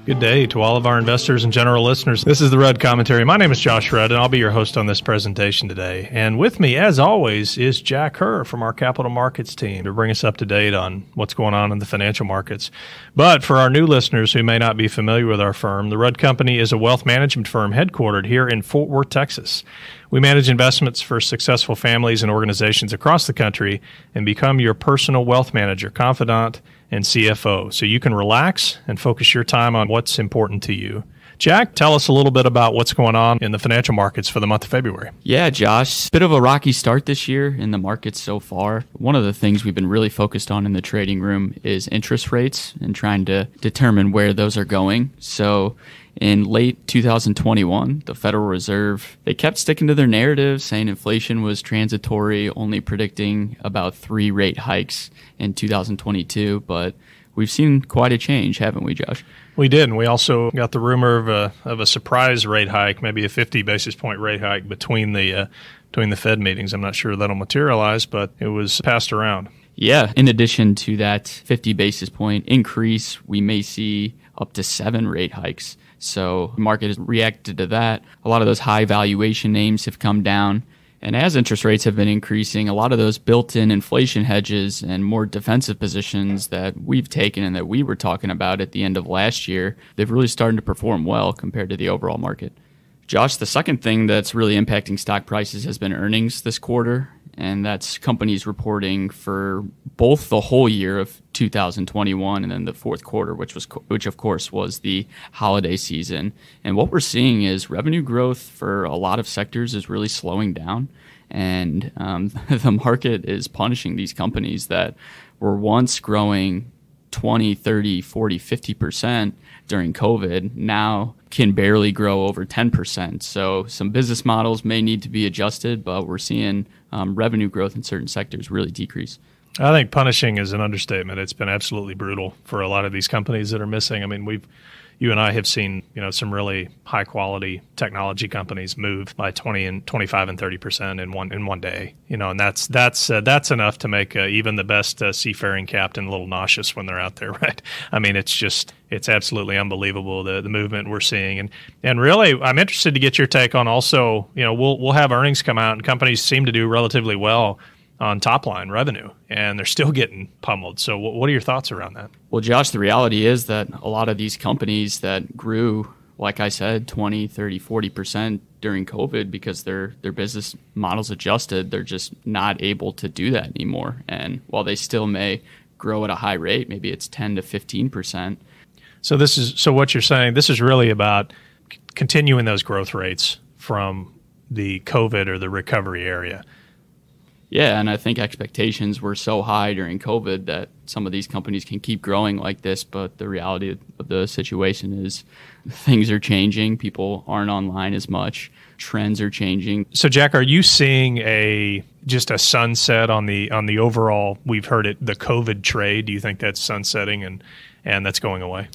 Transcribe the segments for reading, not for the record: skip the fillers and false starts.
Good day to all of our investors and general listeners. This is the Rudd Commentary. My name is Josh Rudd, and I'll be your host on this presentation today. And with me, as always, is Jack Herr from our capital markets team to bring us up to date on what's going on in the financial markets. But for our new listeners who may not be familiar with our firm, the Rudd Company is a wealth management firm headquartered here in Fort Worth, Texas. We manage investments for successful families and organizations across the country and become your personal wealth manager, confidant, and CFO, so you can relax and focus your time on what's important to you. Jack, tell us a little bit about what's going on in the financial markets for the month of February. Yeah, Josh, bit of a rocky start this year in the markets so far. One of the things we've been really focused on in the trading room is interest rates and trying to determine where those are going. So in late 2021, the Federal Reserve, they kept sticking to their narrative, saying inflation was transitory, only predicting about 3 rate hikes in 2022. But we've seen quite a change, haven't we, Josh? We did, and we also got the rumor of a surprise rate hike, maybe a 50 basis point rate hike between the Fed meetings. I'm not sure that'll materialize, but it was passed around. Yeah, in addition to that 50 basis point increase, we may see up to 7 rate hikes. So the market has reacted to that. A lot of those high valuation names have come down. And as interest rates have been increasing, a lot of those built-in inflation hedges and more defensive positions that we've taken and that we were talking about at the end of last year, they've really started to perform well compared to the overall market. Josh, the second thing that's really impacting stock prices has been earnings this quarter, and that's companies reporting for both the whole year of 2021 and then the fourth quarter, which of course was the holiday season. And what we're seeing is revenue growth for a lot of sectors is really slowing down, and the market is punishing these companies that were once growing 20, 30, 40, 50% during COVID, now can barely grow over 10%. So some business models may need to be adjusted, but we're seeing revenue growth in certain sectors really decrease. I think punishing is an understatement. It's been absolutely brutal for a lot of these companies that are missing. I mean, you and I have seen, some really high quality technology companies move by 20 and 25 and 30% in one day. And that's enough to make even the best seafaring captain a little nauseous when they're out there, right? I mean, it's absolutely unbelievable the movement we're seeing, and really, I'm interested to get your take on also. We'll have earnings come out, and companies seem to do relatively well on top line revenue, and they're still getting pummeled. So what are your thoughts around that? Well, Josh, the reality is that a lot of these companies that grew, like I said, 20, 30, 40% during COVID because their business models adjusted, they're just not able to do that anymore. And while they still may grow at a high rate, maybe it's 10 to 15%. So what you're saying, this is really about continuing those growth rates from the COVID or the recovery area. Yeah, and I think expectations were so high during COVID that some of these companies can keep growing like this, but the reality of the situation is things are changing. People aren't online as much. Trends are changing. So, Jack, are you seeing just a sunset on the overall, we've heard it, the COVID trade? Do you think that's sunsetting and that's going away?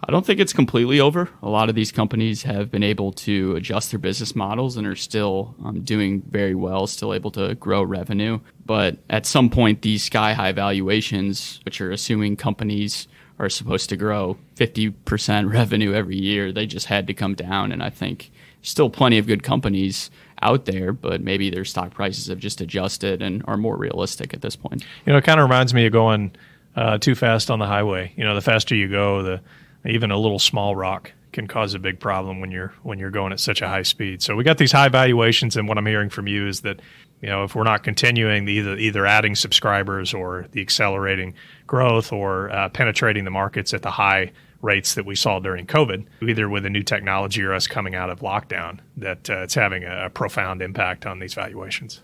I don't think it's completely over. A lot of these companies have been able to adjust their business models and are still doing very well, still able to grow revenue. But at some point, these sky-high valuations, which are assuming companies are supposed to grow 50% revenue every year, they just had to come down. And I think still plenty of good companies out there, but maybe their stock prices have just adjusted and are more realistic at this point. It kind of reminds me of going too fast on the highway. The faster you go, even a little small rock can cause a big problem when you're going at such a high speed. So we got these high valuations, and what I'm hearing from you is that if we're not continuing either adding subscribers or the accelerating growth or penetrating the markets at the high rates that we saw during COVID, either with a new technology or us coming out of lockdown, that it's having a profound impact on these valuations.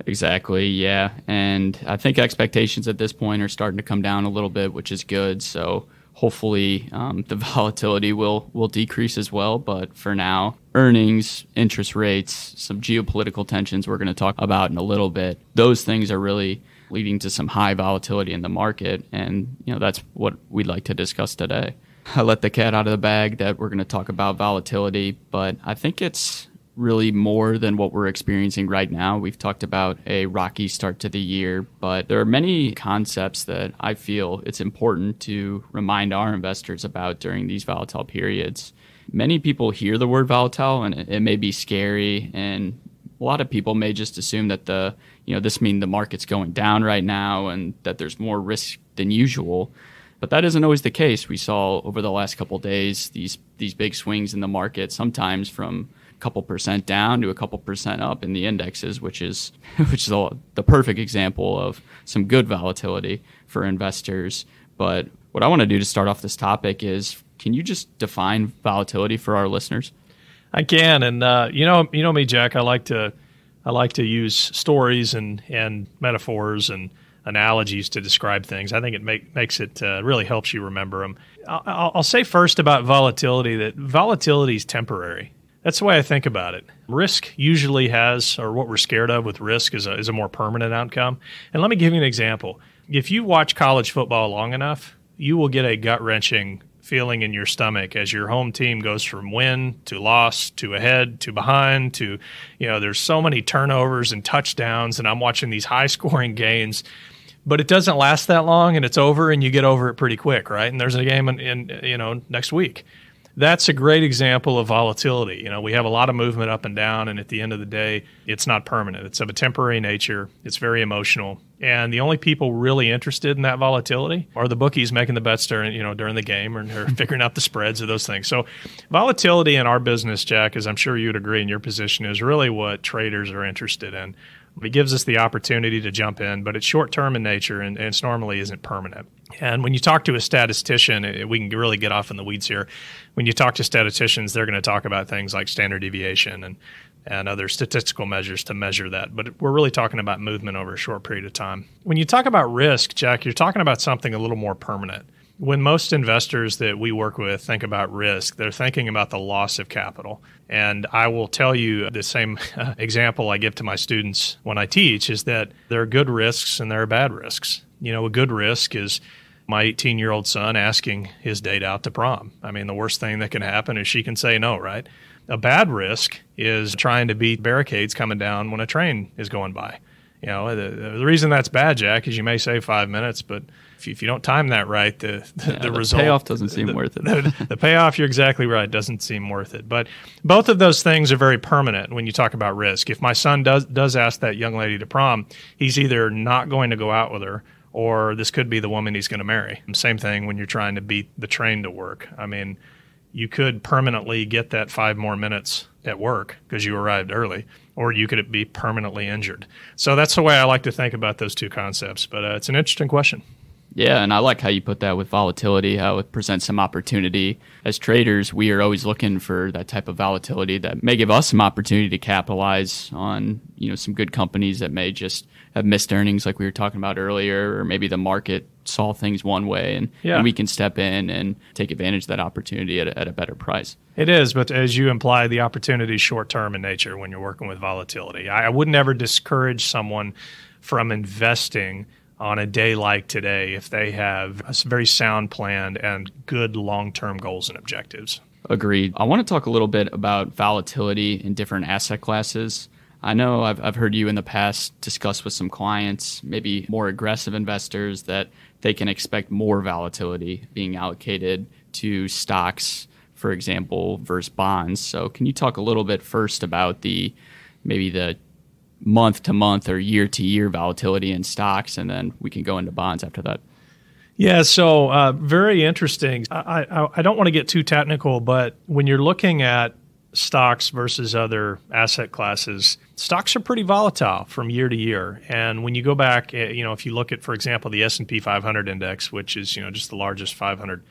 Exactly, yeah. And I think expectations at this point are starting to come down a little bit, which is good. So hopefully the volatility will decrease as well. But for now, earnings, interest rates, some geopolitical tensions we're going to talk about in a little bit, those things are really leading to some high volatility in the market. And that's what we'd like to discuss today. I let the cat out of the bag that we're going to talk about volatility, but I think it's really more than what we're experiencing right now. We've talked about a rocky start to the year, but there are many concepts that I feel it's important to remind our investors about during these volatile periods. Many people hear the word volatile and it may be scary, and a lot of people may just assume that this means the market's going down right now and that there's more risk than usual. But that isn't always the case. We saw over the last couple of days these big swings in the market, sometimes from a couple percent down to a couple percent up in the indexes, which is the perfect example of some good volatility for investors. But what I want to do to start off this topic is, can you just define volatility for our listeners? I can, and you know me, Jack. I like to use stories and metaphors and analogies to describe things. I think it makes it really helps you remember them. I'll say first about volatility that volatility is temporary. That's the way I think about it. Risk usually has, or what we're scared of with risk is a more permanent outcome. And let me give you an example. If you watch college football long enough, you will get a gut-wrenching feeling in your stomach as your home team goes from win to loss to ahead to behind to, there's so many turnovers and touchdowns, and I'm watching these high-scoring games. But it doesn't last that long, and it's over, and you get over it pretty quick, right? And there's a game in next week. That's a great example of volatility. We have a lot of movement up and down, and at the end of the day, it's not permanent. It's of a temporary nature. It's very emotional. And the only people really interested in that volatility are the bookies making the bets during the game, or figuring out the spreads of those things. So volatility in our business, Jack, as I'm sure you'd agree in your position, is really what traders are interested in. It gives us the opportunity to jump in, but it's short-term in nature and it's normally isn't permanent. And when you talk to a statistician, we can really get off in the weeds here. When you talk to statisticians, they're going to talk about things like standard deviation and other statistical measures to measure that. But we're really talking about movement over a short period of time. When you talk about risk, Jack, you're talking about something a little more permanent. When most investors that we work with think about risk, they're thinking about the loss of capital. And I will tell you the same example I give to my students when I teach is that there are good risks and there are bad risks. A good risk is my 18-year-old son asking his date out to prom. I mean, the worst thing that can happen is she can say no, right? A bad risk is trying to beat barricades coming down when a train is going by. The reason that's bad, Jack, is you may save 5 minutes, but if you don't time that right, the result, payoff doesn't seem worth it. The payoff, you're exactly right, doesn't seem worth it. But both of those things are very permanent when you talk about risk. If my son does ask that young lady to prom, he's either not going to go out with her, or this could be the woman he's going to marry. Same thing when you're trying to beat the train to work. I mean, you could permanently get that 5 more minutes at work because you arrived early, or you could be permanently injured. So that's the way I like to think about those two concepts. But it's an interesting question. Yeah, and I like how you put that with volatility, how it presents some opportunity. As traders, we are always looking for that type of volatility that may give us some opportunity to capitalize on, some good companies that may just have missed earnings like we were talking about earlier, or maybe the market saw things one way and we can step in and take advantage of that opportunity at a better price. It is, but as you imply, the opportunity is short-term in nature when you're working with volatility. I would never discourage someone from investing on a day like today if they have a very sound plan and good long-term goals and objectives. Agreed. I want to talk a little bit about volatility in different asset classes. I know I've heard you in the past discuss with some clients, maybe more aggressive investors, that they can expect more volatility being allocated to stocks, for example, versus bonds. So can you talk a little bit first about maybe the month-to-month or year-to-year volatility in stocks, and then we can go into bonds after that? Yeah, so very interesting. I don't want to get too technical, but when you're looking at stocks versus other asset classes, stocks are pretty volatile from year to year. And when you go back, if you look at, for example, the S&P 500 index, which is, just the largest 500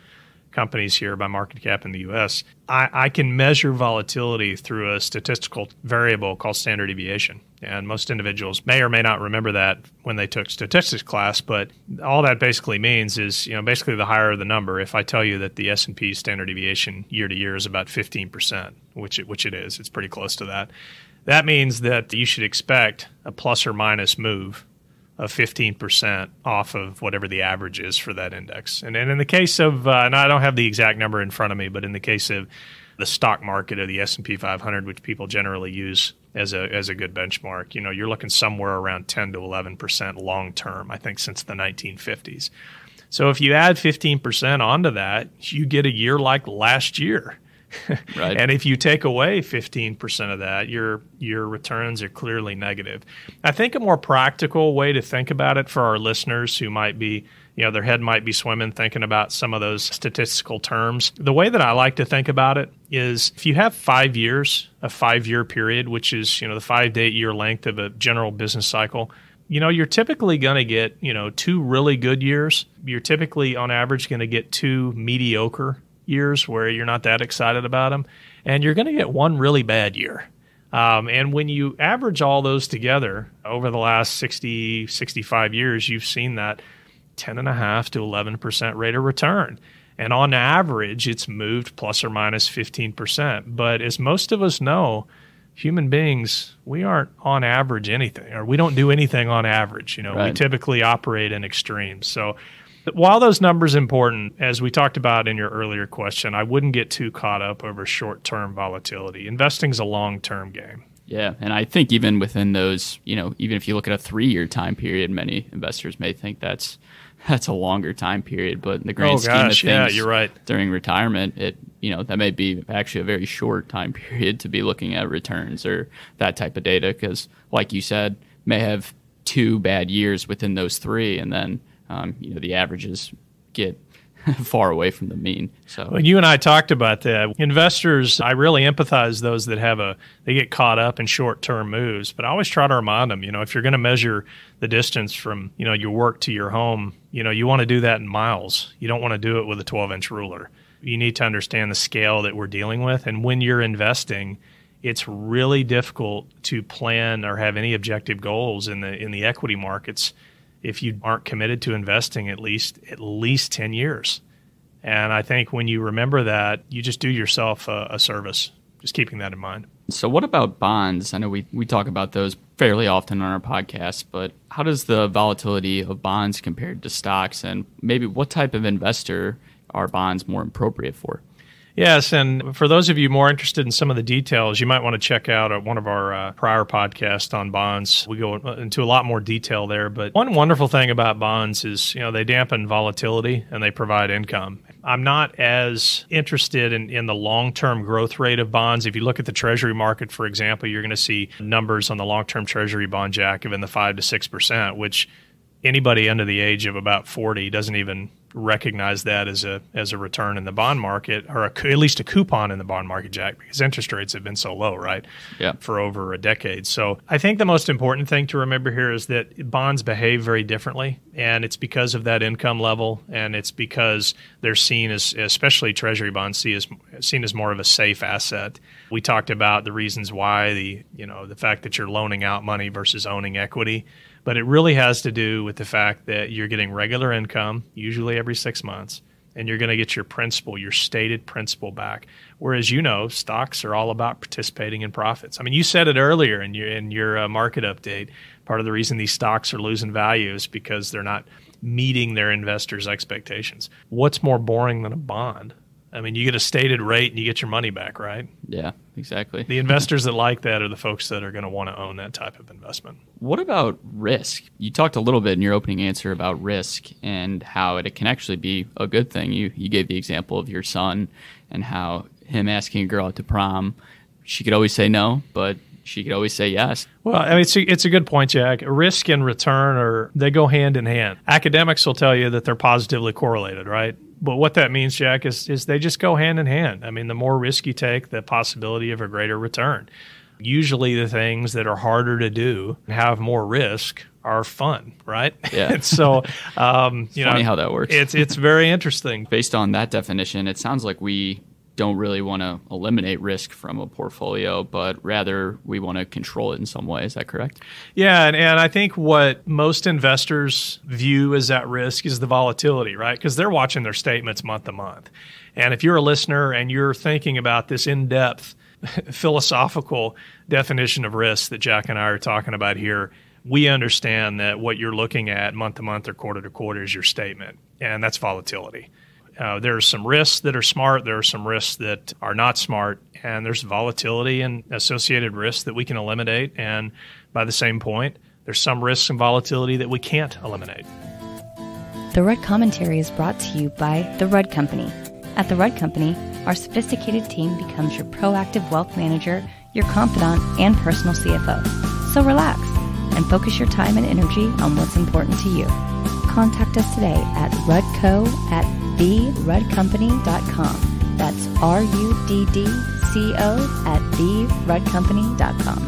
companies here by market cap in the U.S., I can measure volatility through a statistical variable called standard deviation. And most individuals may or may not remember that when they took statistics class, but all that basically means is, basically the higher the number. If I tell you that the S&P standard deviation year to year is about 15%, which it is, it's pretty close to that. That means that you should expect a plus or minus move of 15% off of whatever the average is for that index. And in the case of, and I don't have the exact number in front of me, but in the case of the stock market or the S&P 500, which people generally use as a good benchmark. You're looking somewhere around 10 to 11% long term, I think, since the 1950s. So if you add 15% onto that, you get a year like last year. Right. And if you take away 15% of that, your returns are clearly negative. I think a more practical way to think about it for our listeners who might be, their head might be swimming thinking about some of those statistical terms. The way that I like to think about it is if you have 5 years, a 5-year period, which is, the 5 to 8 year length of a general business cycle, you're typically going to get, 2 really good years. You're typically on average going to get 2 mediocre years where you're not that excited about them, and you're going to get 1 really bad year. And when you average all those together over the last 60, 65 years, you've seen that 10.5 to 11% rate of return. And on average, it's moved plus or minus 15%. But as most of us know, human beings, we aren't on average anything, or we don't do anything on average. Right. We typically operate in extremes. So while those numbers are important, as we talked about in your earlier question, I wouldn't get too caught up over short-term volatility. Investing's a long-term game. Yeah, and I think even within those, even if you look at a 3-year time period, many investors may think that's a longer time period, but in the grand scheme of things, yeah, you're right. During retirement, that may be actually a very short time period to be looking at returns or that type of data, because like you said, may have 2 bad years within those 3, and then the averages get far away from the mean. So when you and I talked about that, investors, I really empathize those that they get caught up in short-term moves, but I always try to remind them, if you're going to measure the distance from, your work to your home, you want to do that in miles. You don't want to do it with a 12-inch ruler. You need to understand the scale that we're dealing with. And when you're investing, it's really difficult to plan or have any objective goals in the equity markets if you aren't committed to investing at least 10 years. And I think when you remember that, you just do yourself a service, just keeping that in mind. So what about bonds? I know we talk about those fairly often on our podcast, but how does the volatility of bonds compared to stocks, and maybe what type of investor are bonds more appropriate for? Yes, and for those of you more interested in some of the details, you might want to check out one of our prior podcasts on bonds. We go into a lot more detail there, but one wonderful thing about bonds is, they dampen volatility and they provide income. I'm not as interested in the long-term growth rate of bonds. If you look at the Treasury market, for example, you're going to see numbers on the long-term Treasury bond, Jack, of in the 5 to 6%, which anybody under the age of about 40 doesn't even recognize that as a return in the bond market, or at least a coupon in the bond market, Jack, because interest rates have been so low, right? Yeah. For over a decade. So I think the most important thing to remember here is that bonds behave very differently, and it's because of that income level, and it's because they're seen as, especially Treasury bonds, seen as more of a safe asset. We talked about the reasons why, the fact that you're loaning out money versus owning equity. But it really has to do with the fact that you're getting regular income, usually every 6 months, and you're going to get your principal, your stated principal back. Whereas, stocks are all about participating in profits. I mean, you said it earlier in your market update. Part of the reason these stocks are losing value is because they're not meeting their investors' expectations. What's more boring than a bond? I mean, you get a stated rate and you get your money back, right? Yeah, exactly. The investors that like that are the folks that are going to want to own that type of investment. What about risk? You talked a little bit in your opening answer about risk and how it can actually be a good thing. You gave the example of your son and how him asking a girl out to prom, she could always say no, but she could always say yes. Well, I mean, it's a good point, Jack. Risk and return they go hand in hand. Academics will tell you that they're positively correlated, right? But what that means, Jack, is they just go hand in hand. I mean, the more risk you take, the possibility of a greater return. Usually the things that are harder to do and have more risk are fun, right? Yeah. So, funny how that works. It's very interesting. Based on that definition, it sounds like we don't really want to eliminate risk from a portfolio, but rather we want to control it in some way. Is that correct? Yeah, and I think what most investors view as at risk is the volatility, right? Because they're watching their statements month to month. And if you're a listener and you're thinking about this in-depth philosophical definition of risk that Jack and I are talking about here, we understand that what you're looking at month to month or quarter to quarter is your statement, and that's volatility. There are some risks that are smart. There are some risks that are not smart. And there's volatility and associated risks that we can eliminate. And by the same point, there's some risks and volatility that we can't eliminate. The Rudd Commentary is brought to you by The Rudd Company. At The Rudd Company, our sophisticated team becomes your proactive wealth manager, your confidant, and personal CFO. So relax and focus your time and energy on what's important to you. Contact us today at ruddco@theruddcompany.com. That's RUDDCO@theruddcompany.com.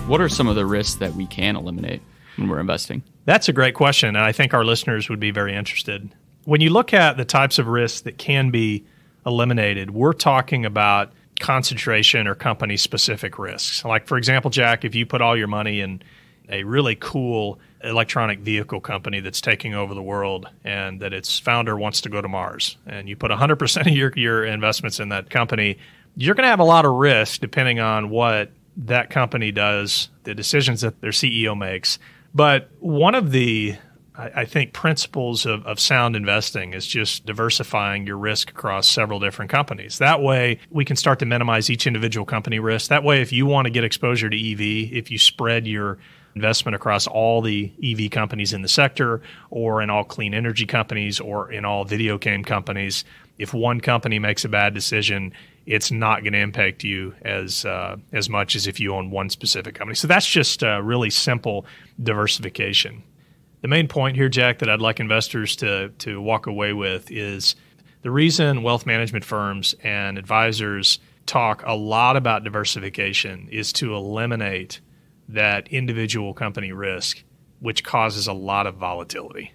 What are some of the risks that we can eliminate when we're investing? That's a great question, and I think our listeners would be very interested. When you look at the types of risks that can be eliminated, we're talking about concentration or company-specific risks. Like, for example, Jack, if you put all your money in a really cool electronic vehicle company that's taking over the world and that its founder wants to go to Mars, and you put 100% of your investments in that company, you're going to have a lot of risk depending on what that company does, the decisions that their CEO makes. But one of the, I think, principles of sound investing is just diversifying your risk across several different companies. That way, we can start to minimize each individual company risk. That way, if you want to get exposure to EV, if you spread your investment across all the EV companies in the sector, or in all clean energy companies, or in all video game companies, if one company makes a bad decision, it's not going to impact you as much as if you own one specific company. So that's just really simple diversification. The main point here, Jack, that I'd like investors to walk away with is the reason wealth management firms and advisors talk a lot about diversification is to eliminate that individual company risk, which causes a lot of volatility,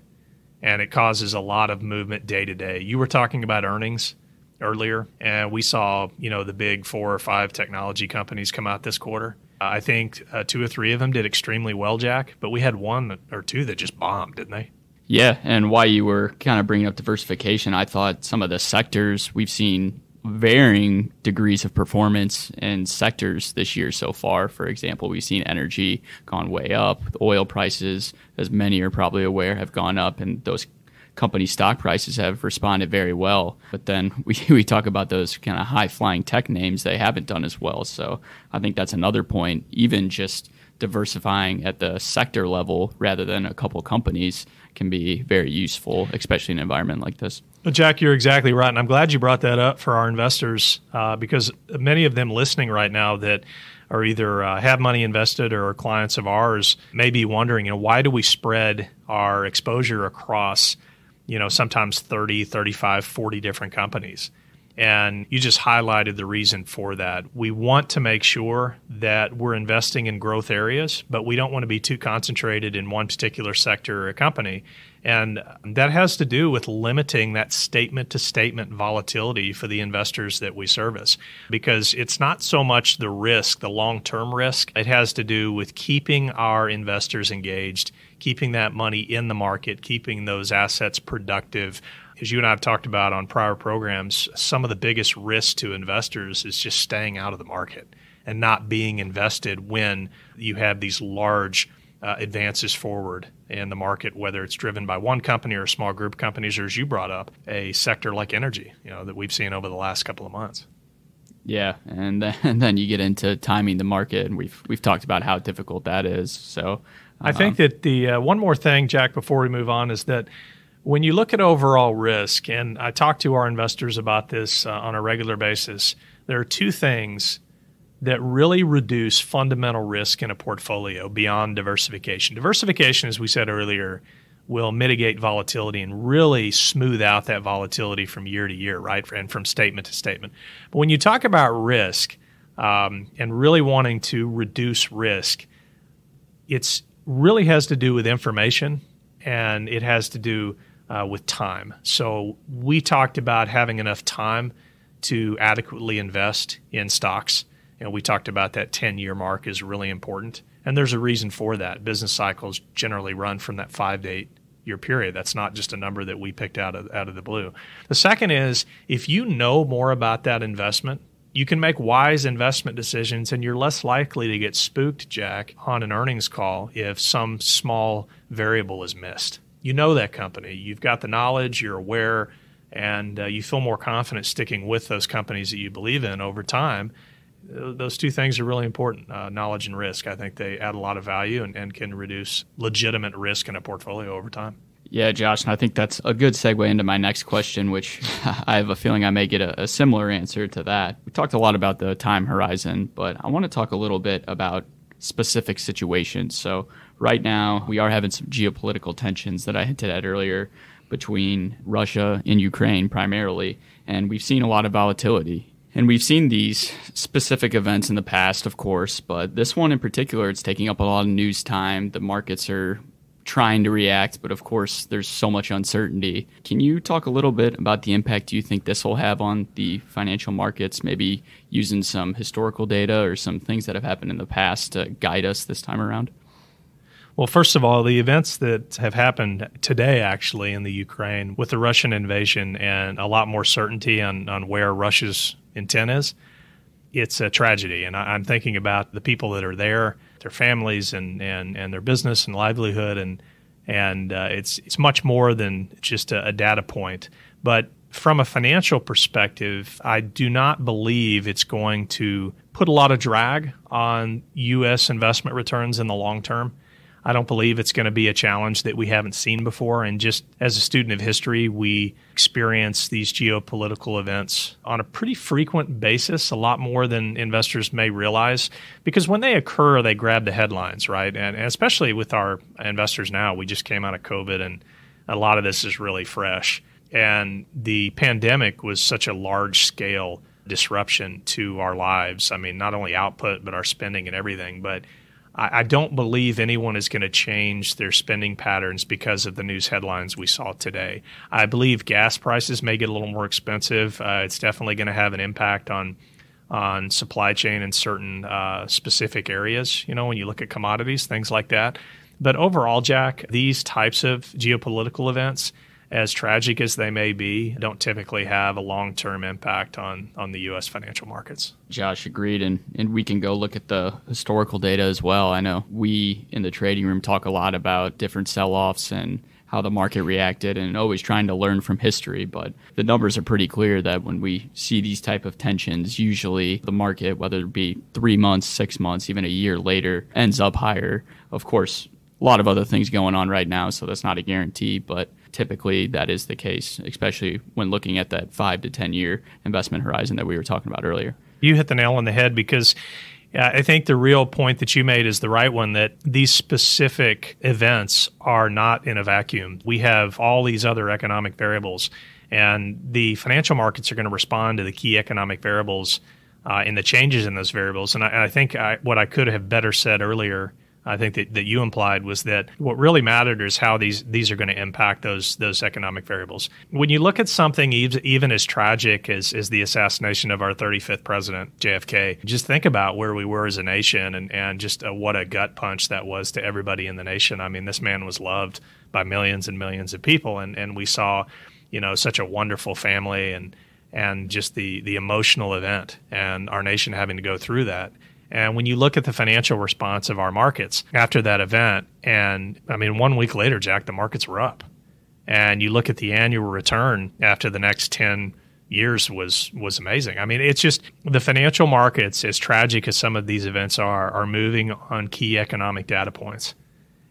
and it causes a lot of movement day to day. You were talking about earnings earlier, and we saw, the big 4 or 5 technology companies come out this quarter. I think 2 or 3 of them did extremely well, Jack, but we had 1 or 2 that just bombed, didn't they? Yeah, and while you were kind of bringing up diversification, I thought some of the sectors we've seen varying degrees of performance in sectors this year so far. For example, we've seen energy gone way up. The oil prices, as many are probably aware, have gone up, and those company stock prices have responded very well. But then we talk about those kind of high-flying tech names, they haven't done as well. So I think that's another point. Even just diversifying at the sector level rather than a couple companies can be very useful, especially in an environment like this. Well, Jack, you're exactly right. And I'm glad you brought that up for our investors because many of them listening right now that are either have money invested or are clients of ours may be wondering, why do we spread our exposure across, sometimes 30, 35, 40 different companies? And you just highlighted the reason for that. We want to make sure that we're investing in growth areas, but we don't want to be too concentrated in one particular sector or a company. And that has to do with limiting that statement-to-statement volatility for the investors that we service, because it's not so much the risk, the long-term risk. It has to do with keeping our investors engaged, keeping that money in the market, keeping those assets productive. As you and I have talked about on prior programs, some of the biggest risks to investors is just staying out of the market and not being invested when you have these large advances forward in the market, whether it's driven by one company or a small group of companies, or as you brought up, a sector like energy, that we've seen over the last couple of months. Yeah, and then you get into timing the market, and we've talked about how difficult that is. So I think that the one more thing, Jack, before we move on, is that when you look at overall risk, and I talk to our investors about this on a regular basis, there are 2 things that really reduce fundamental risk in a portfolio beyond diversification. Diversification, as we said earlier, will mitigate volatility and really smooth out that volatility from year to year, right, and from statement to statement. But when you talk about risk and really wanting to reduce risk, it really has to do with information, and it has to do with time. So we talked about having enough time to adequately invest in stocks. We talked about that 10-year mark is really important. And there's a reason for that. Business cycles generally run from that 5 to 8 year period. That's not just a number that we picked out of the blue. The second is, if you know more about that investment, you can make wise investment decisions, and you're less likely to get spooked, Jack, on an earnings call if some small variable is missed. you know that company. You've got the knowledge, you're aware, and you feel more confident sticking with those companies that you believe in over time. Those two things are really important, knowledge and risk. I think they add a lot of value and can reduce legitimate risk in a portfolio over time. Yeah, Josh, and I think that's a good segue into my next question, which I have a feeling I may get a similar answer to that. We talked a lot about the time horizon, but I want to talk a little bit about specific situations. So right now, we are having some geopolitical tensions that I hinted at earlier between Russia and Ukraine primarily, and we've seen a lot of volatility. And we've seen these specific events in the past, of course, but this one in particular, it's taking up a lot of news time. The markets are trying to react, but of course, there's so much uncertainty. Can you talk a little bit about the impact you think this will have on the financial markets, maybe using some historical data or some things that have happened in the past to guide us this time around? Well, first of all, the events that have happened today, actually, in the Ukraine with the Russian invasion and a lot more certainty on where Russia's intent is, it's a tragedy. And I'm thinking about the people that are there, their families and their business and livelihood. And it's much more than just a data point. But from a financial perspective, I do not believe it's going to put a lot of drag on U.S. investment returns in the long term. I don't believe it's going to be a challenge that we haven't seen before. And just as a student of history, we experience these geopolitical events on a pretty frequent basis, a lot more than investors may realize, because when they occur, they grab the headlines, right? And especially with our investors now, we just came out of COVID and a lot of this is really fresh. And the pandemic was such a large scale disruption to our lives. I mean, not only output, but our spending and everything. But I don't believe anyone is going to change their spending patterns because of the news headlines we saw today. I believe gas prices may get a little more expensive. It's definitely going to have an impact on supply chain in certain specific areas, when you look at commodities, things like that. But overall, Jack, these types of geopolitical events, as tragic as they may be, don't typically have a long-term impact on the U.S. financial markets. Josh, agreed. And we can go look at the historical data as well. I know we in the trading room talk a lot about different sell-offs and how the market reacted and always trying to learn from history. But the numbers are pretty clear that when we see these type of tensions, usually the market, whether it be 3 months, 6 months, even a year later, ends up higher. Of course, a lot of other things going on right now, so that's not a guarantee, but typically that is the case, especially when looking at that 5 to 10 year investment horizon that we were talking about earlier. You hit the nail on the head, because I think the real point that you made is the right one, that these specific events are not in a vacuum. We have all these other economic variables, and the financial markets are going to respond to the key economic variables and the changes in those variables. And I think what I could have better said earlier, I think that you implied, was that what really mattered is how these are going to impact those economic variables. When you look at something even as tragic as the assassination of our 35th president, JFK, just think about where we were as a nation and just what a gut punch that was to everybody in the nation. I mean, this man was loved by millions and millions of people, and we saw, such a wonderful family and just the emotional event and our nation having to go through that. And when you look at the financial response of our markets after that event, and I mean, 1 week later, Jack, the markets were up. And you look at the annual return after the next 10 years was amazing. I mean, it's just the financial markets, as tragic as some of these events are moving on key economic data points.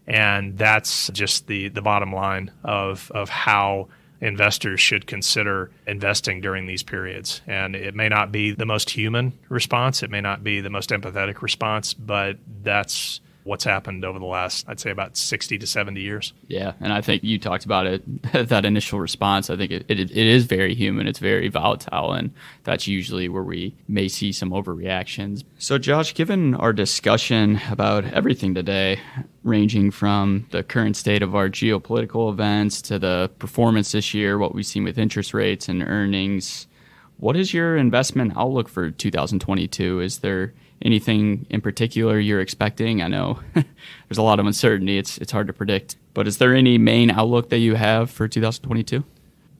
And that's just the bottom line of how investors should consider investing during these periods. And it may not be the most human response. It may not be the most empathetic response, but that's what's happened over the last, I'd say, about 60 to 70 years. Yeah, and I think you talked about it, that initial response. I think it is very human. It's very volatile, and that's usually where we may see some overreactions. So, Josh, given our discussion about everything today, ranging from the current state of our geopolitical events to the performance this year, what we've seen with interest rates and earnings, what is your investment outlook for 2022? Is there anything in particular you're expecting? I know there's a lot of uncertainty. It's hard to predict. But is there any main outlook that you have for 2022?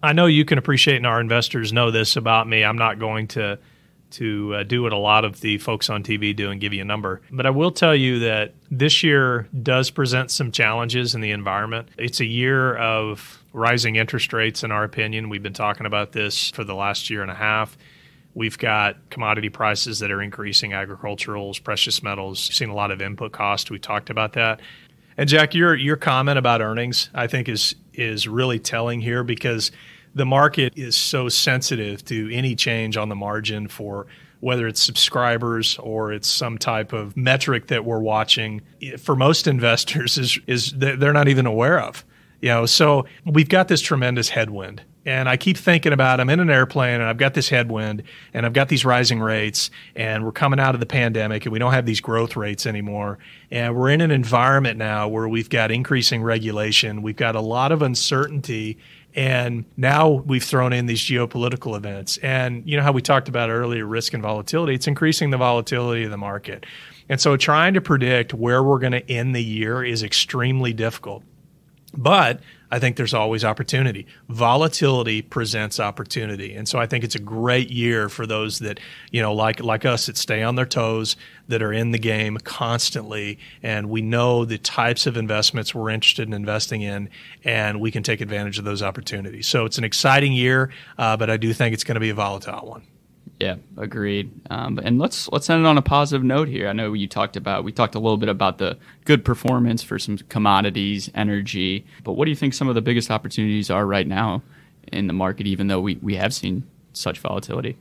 I know you can appreciate, and our investors know this about me. I'm not going to do what a lot of the folks on TV do and give you a number. But I will tell you that this year does present some challenges in the environment. It's a year of rising interest rates, in our opinion. We've been talking about this for the last year and a half. We've got commodity prices that are increasing, agriculturals, precious metals. We've seen a lot of input cost. We talked about that. And Jack, your comment about earnings, I think, is really telling here, because the market is so sensitive to any change on the margin, for whether it's subscribers or it's some type of metric that we're watching. For most investors, is they're not even aware of. So we've got this tremendous headwind. And I keep thinking about, I'm in an airplane and I've got this headwind and I've got these rising rates, and we're coming out of the pandemic and we don't have these growth rates anymore. And we're in an environment now where we've got increasing regulation. We've got a lot of uncertainty. And now we've thrown in these geopolitical events. And you know how we talked about earlier, risk and volatility, it's increasing the volatility of the market. And so trying to predict where we're going to end the year is extremely difficult. But I think there's always opportunity. Volatility presents opportunity. And so I think it's a great year for those that, like us, that stay on their toes, that are in the game constantly. And we know the types of investments we're interested in investing in, and we can take advantage of those opportunities. So it's an exciting year, but I do think it's going to be a volatile one. Yeah, agreed. And let's end it on a positive note here. I know we talked a little bit about the good performance for some commodities, energy, but what do you think some of the biggest opportunities are right now in the market, even though we have seen such volatility?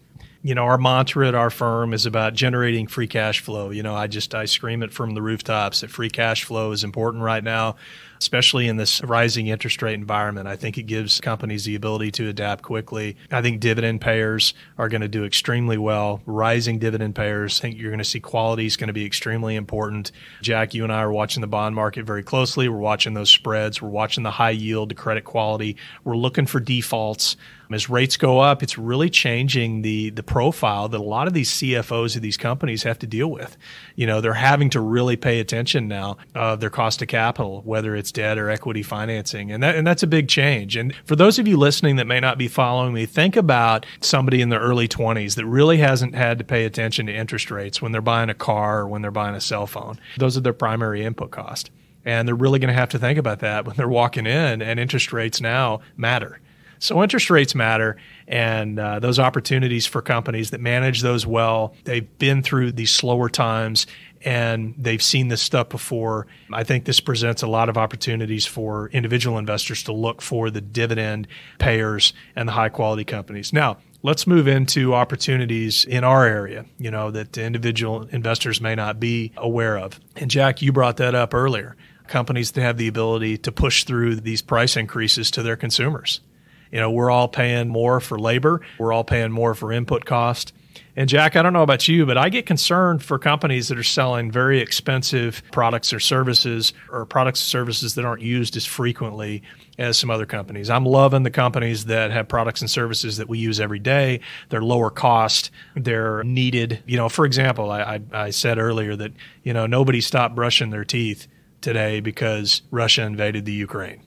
Our mantra at our firm is about generating free cash flow. I scream it from the rooftops that free cash flow is important right now, especially in this rising interest rate environment. I think it gives companies the ability to adapt quickly. I think dividend payers are going to do extremely well. Rising dividend payers, I think you're going to see quality is going to be extremely important. Jack, you and I are watching the bond market very closely. We're watching those spreads. We're watching the high yield, the credit quality. We're looking for defaults. As rates go up, it's really changing the profile that a lot of these CFOs of these companies have to deal with. They're having to really pay attention now of their cost of capital, whether it's debt or equity financing. And that's a big change. And for those of you listening that may not be following me, think about somebody in their early 20s that really hasn't had to pay attention to interest rates when they're buying a car or when they're buying a cell phone. Those are their primary input cost. And they're really going to have to think about that when they're walking in, and interest rates now matter. So interest rates matter, and those opportunities for companies that manage those well, they've been through these slower times and they've seen this stuff before. I think this presents a lot of opportunities for individual investors to look for the dividend payers and the high quality companies. Now, let's move into opportunities in our area, that individual investors may not be aware of. And Jack, you brought that up earlier. Companies that have the ability to push through these price increases to their consumers. We're all paying more for labor. We're all paying more for input cost. And Jack, I don't know about you, but I get concerned for companies that are selling very expensive products or services, or products or services that aren't used as frequently as some other companies. I'm loving the companies that have products and services that we use every day. They're lower cost. They're needed. For example, I said earlier that, nobody stopped brushing their teeth today because Russia invaded the Ukraine.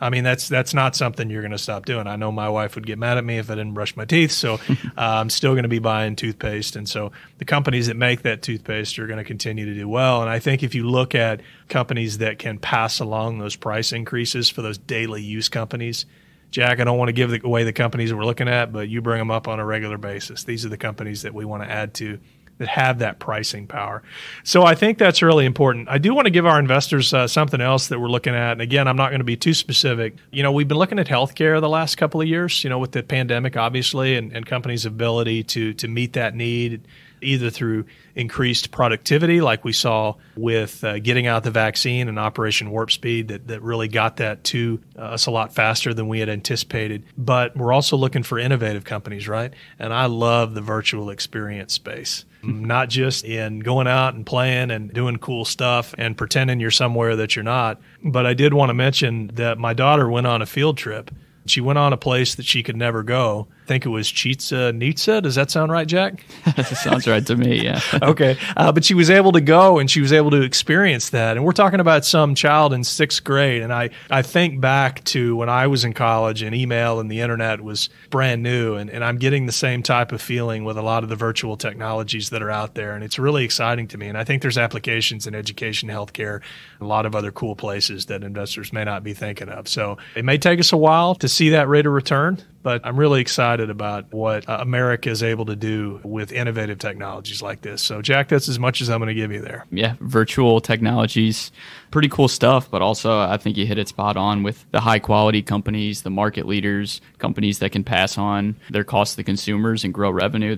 I mean, that's not something you're going to stop doing. I know my wife would get mad at me if I didn't brush my teeth, so I'm still going to be buying toothpaste. And so the companies that make that toothpaste are going to continue to do well. And I think if you look at companies that can pass along those price increases for those daily use companies, Jack, I don't want to give away the companies we're looking at, but you bring them up on a regular basis. These are the companies that we want to add to that have that pricing power. So I think that's really important. I do want to give our investors something else that we're looking at. And again, I'm not going to be too specific. We've been looking at healthcare the last couple of years, with the pandemic, obviously, and companies' ability to meet that need, either through increased productivity, like we saw with getting out the vaccine and Operation Warp Speed, that really got that to us a lot faster than we had anticipated. But we're also looking for innovative companies, right? And I love the virtual experience space. Not just in going out and playing and doing cool stuff and pretending you're somewhere that you're not. But I did want to mention that my daughter went on a field trip. She went on a place that she could never go. think it was Chichen Itza. Does that sound right, Jack? Sounds right to me, yeah. Okay. But she was able to go and she was able to experience that. And we're talking about some child in 6th grade. And I think back to when I was in college and email and the internet was brand new. And I'm getting the same type of feeling with a lot of the virtual technologies that are out there. And it's really exciting to me. And I think there's applications in education, healthcare, a lot of other cool places that investors may not be thinking of. So it may take us a while to see that rate of return, but I'm really excited about what America is able to do with innovative technologies like this. So, Jack, that's as much as I'm going to give you there. Yeah, virtual technologies, pretty cool stuff, but also I think you hit it spot on with the high-quality companies, the market leaders, companies that can pass on their costs to consumers and grow revenue.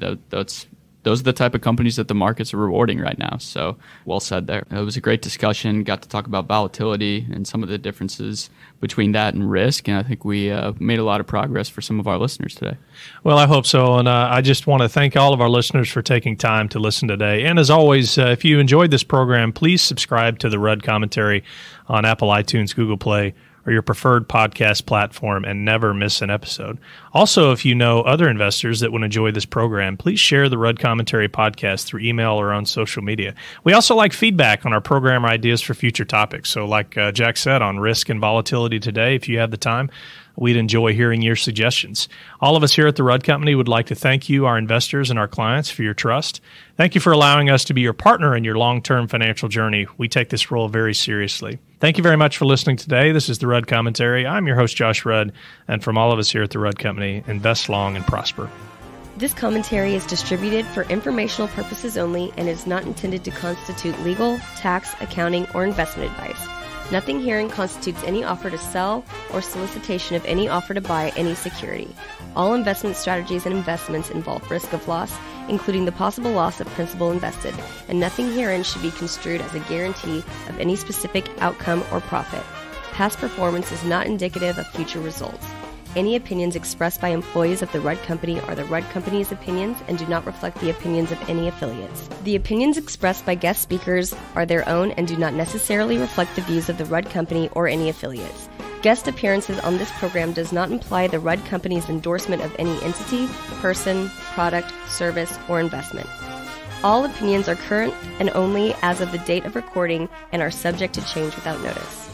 Those are the type of companies that the markets are rewarding right now. So well said there. It was a great discussion. Got to talk about volatility and some of the differences between that and risk. And I think we made a lot of progress for some of our listeners today. Well, I hope so. And I just want to thank all of our listeners for taking time to listen today. And as always, if you enjoyed this program, please subscribe to the Rudd Commentary on Apple, iTunes, Google Play, or your preferred podcast platform and never miss an episode. Also, if you know other investors that would enjoy this program, please share the Rudd Commentary podcast through email or on social media. We also like feedback on our program ideas for future topics. So like Jack said, on risk and volatility today, if you have the time, we'd enjoy hearing your suggestions. All of us here at the Rudd Company would like to thank you, our investors and our clients, for your trust. Thank you for allowing us to be your partner in your long-term financial journey. We take this role very seriously. Thank you very much for listening today. This is the Rudd Commentary. I'm your host, Josh Rudd, and from all of us here at the Rudd Company, invest long and prosper. This commentary is distributed for informational purposes only and is not intended to constitute legal, tax, accounting, or investment advice. Nothing herein constitutes any offer to sell or solicitation of any offer to buy any security. All investment strategies and investments involve risk of loss, including the possible loss of principal invested, and nothing herein should be construed as a guarantee of any specific outcome or profit. Past performance is not indicative of future results. Any opinions expressed by employees of the Rudd Company are the Rudd Company's opinions and do not reflect the opinions of any affiliates. The opinions expressed by guest speakers are their own and do not necessarily reflect the views of the Rudd Company or any affiliates. Guest appearances on this program does not imply the Rudd Company's endorsement of any entity, person, product, service, or investment. All opinions are current and only as of the date of recording and are subject to change without notice.